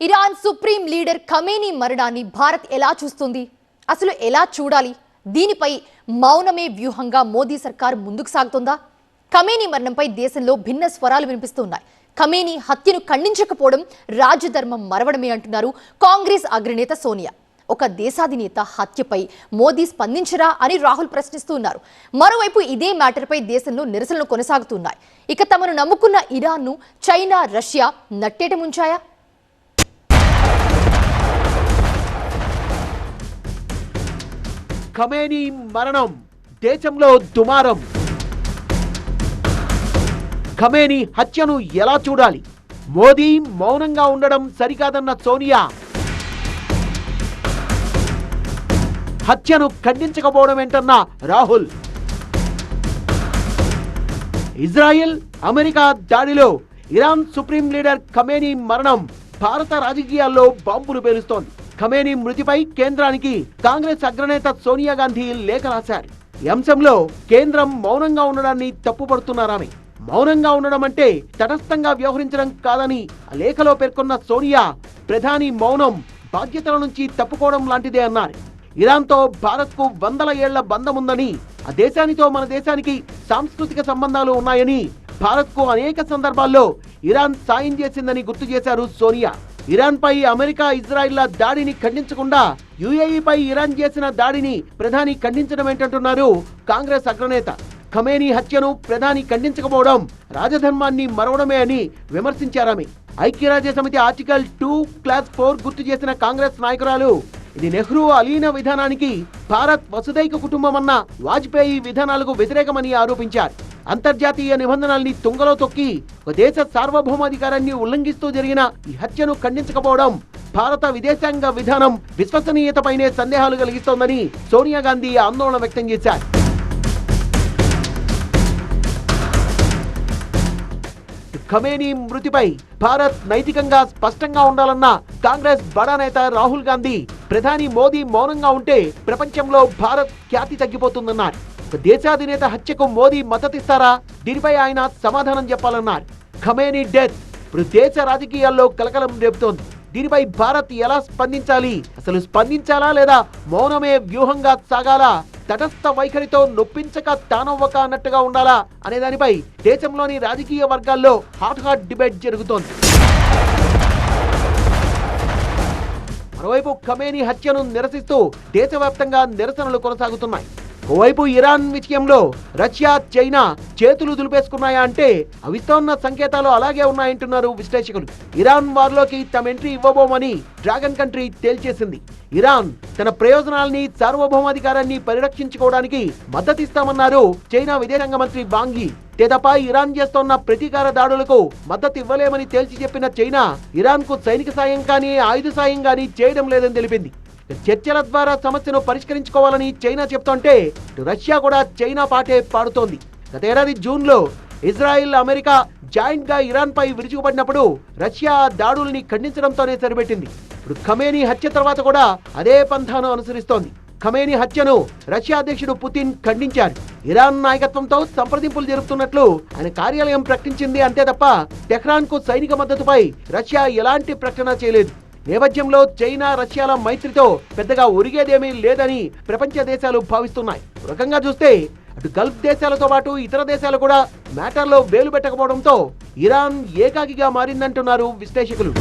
Iran supreme leader Khamenei మరణాన్ని భారత్ ఎలా చూస్తుంది? అసలు ఎలా చూడాలి? దీనిపై మౌనమే వ్యూహంగా మోదీ సర్కార్ ముందుకు సాగుతుందా? ఖమేనీ మరణంపై దేశంలో భిన్న స్వరాలు వినిపిస్తున్నాయి. ఖమేనీ హత్యను ఖండించకపోవడం రాజధర్మం మరవడమే అంటున్నారు కాంగ్రెస్ అగ్రనేత సోనియా. ఒక దేశాధినేత హత్యపై మోదీ స్పందించరా అని రాహుల్ ప్రశ్నిస్తున్నారు. మరోవైపు ఇదే మ్యాటర్పై దేశంలో నిరసనలు కొనసాగుతున్నాయి. ఇక తమను నమ్ముకున్న ఇరాన్ను చైనా, రష్యా నట్టేట ముంచాయా? ఖమేనీ మరణం దేశంలో దుమారం. ఖమేనీ హత్యను ఎలా చూడాలి? మోదీ మౌనంగా ఉండడం సరికాదన్న సోనియా. హత్యను ఖండించకపోవడం ఏంటన్న రాహుల్. ఇజ్రాయెల్, అమెరికా దాడిలో ఇరాన్ సుప్రీం లీడర్ ఖమేనీ మరణం భారత రాజకీయాల్లో బాంబులు పేలుస్తోంది. ఖమేనీ మృతిపై కేంద్రానికి కాంగ్రెస్ అగ్రనేత సోనియా గాంధీ లేఖ రాశారు. ఈ అంశంలో కేంద్రం మౌనంగా ఉండడాన్ని తప్పుపడుతున్నారామె. మౌనంగా ఉండడం అంటే తటస్థంగా వ్యవహరించడం కాదని ఆ లేఖలో పేర్కొన్న సోనియా, ప్రధాని మౌనం బాధ్యతల నుంచి తప్పుకోవడం లాంటిదే అన్నారు. ఇరాన్తో భారత్కు వందల ఏళ్ల బంధం ఉందని, ఆ దేశానితో మన దేశానికి సాంస్కృతిక సంబంధాలు ఉన్నాయని, భారత్కు అనేక సందర్భాల్లో ఇరాన్ సాయం చేసిందని గుర్తు చేశారు సోనియా. ఇరాన్ పై అమెరికా, ఇజ్రాయిల్ల దాడిని ఖండించకుండా యుఏఈపై ఇరాన్ చేసిన దాడిని ప్రధాని ఖండించడం ఏంటంటున్నారు కాంగ్రెస్ అగ్రనేత. ఖమేనీ హత్యను ప్రధాని ఖండించకపోవడం రాజధర్మాన్ని మరవడమే అని విమర్శించారామె. ఐక్యరాజ్య సమితి ఆర్టికల్ 2(4) గుర్తు చేసిన కాంగ్రెస్ నాయకురాలు, ఇది నెహ్రూ అలీన విధానానికి, భారత్ వసుదైక కుటుంబం అన్న వాజ్పేయి విధానాలకు వ్యతిరేకమని ఆరోపించారు. అంతర్జాతీయ నిబంధనల్ని తుంగలో తొక్కి ఒక దేశ సార్వభౌమాధికారాన్ని ఉల్లంఘిస్తూ జరిగిన ఈ హత్యను ఖండించకపోవడం భారత విదేశాంగ విధానం విశ్వసనీయతపైనే సందేహాలు కలిగిస్తోందని సోనియా గాంధీ ఆందోళన వ్యక్తం చేశారు. ఖమేనీ మృతిపై భారత్ నైతికంగా స్పష్టంగా ఉండాలన్న కాంగ్రెస్ బడా నేత రాహుల్ గాంధీ, ప్రధాని మోదీ మౌనంగా ఉంటే ప్రపంచంలో భారత్ ఖ్యాతి తగ్గిపోతుందన్నారు. దేశాధినేత హత్యకు మోదీ మద్దతిస్తారా? దీనిపై ఆయన సమాధానం చెప్పాలన్నారు. ఖమేనీ డెత్ ఇప్పుడు దేశ రాజకీయాల్లో కలకలం రేపుతోంది. దీనిపై భారత్ ఎలా స్పందించాలి? అసలు స్పందించాలా లేదా మౌనమే వ్యూహంగా సాగాలా? తటస్థ వైఖరితో నొప్పించక తానవ్వక అన్నట్టుగా ఉండాలా అనే దానిపై దేశంలోని రాజకీయ వర్గాల్లో హాట్ డిబేట్ జరుగుతోంది. మరోవైపు ఖమేనీ హత్యను నిరసిస్తూ దేశవ్యాప్తంగా నిరసనలు కొనసాగుతున్నాయి. ఓవైపు ఇరాన్ విషయంలో రష్యా, చైనా చేతులు దులిపేసుకున్నాయా అంటే అవిస్తోన్న సంకేతాలు అలాగే ఉన్నాయంటున్నారు విశ్లేషకులు. ఇరాన్ వార్లోకి తమ ఎంట్రీ ఇవ్వబోమని డ్రాగన్ కంట్రీ తేల్చేసింది. ఇరాన్ తన ప్రయోజనాల్ని, సార్వభౌమాధికారాన్ని పరిరక్షించుకోవడానికి మద్దతిస్తామన్నారు చైనా విదేశాంగ మంత్రి వాంగ్ యీ. తప్ప ఇరాన్ చేస్తోన్న ప్రతీకార దాడులకు మద్దతు ఇవ్వలేమని తేల్చి చెప్పిన చైనా, ఇరాన్ కు సైనిక సాయం కానీ, ఆయుధ సాయం కానీ చేయడం లేదని తెలిపింది. చర్చల ద్వారా సమస్యను పరిష్కరించుకోవాలని చైనా చెప్తుంటే రష్యా కూడా చైనా పాటే పాడుతోంది. గతేడాది జూన్లో ఇజ్రాయిల్, అమెరికా జాయింట్ గా ఇరాన్ పై విరుచుకుపడినప్పుడు రష్యా దాడుల్ని ఖండించడంతోనే సరిపెట్టింది. ఇప్పుడు ఖమేనీ హత్య తర్వాత కూడా అదే పంథాను అనుసరిస్తోంది. ఖమేనీ హత్యను రష్యా అధ్యక్షుడు పుతిన్ ఖండించారు. ఇరాన్ నాయకత్వంతో సంప్రదింపులు జరుపుతున్నట్లు ఆయన కార్యాలయం ప్రకటించింది అంతే తప్ప టెహ్రాన్ కు సైనిక మద్దతుపై రష్యా ఎలాంటి ప్రకటన చేయలేదు. నేపథ్యంలో చైనా, రష్యాల మైత్రితో పెద్దగా ఒరిగేదేమీ లేదని ప్రపంచ దేశాలు భావిస్తున్నాయి. రకంగా చూస్తే అటు గల్ఫ్ దేశాలతో పాటు ఇతర దేశాలు కూడా మ్యాటర్లో వేలు పెట్టకపోవడంతో ఇరాన్ ఏకాకిగా మారిందంటున్నారు విశ్లేషకులు.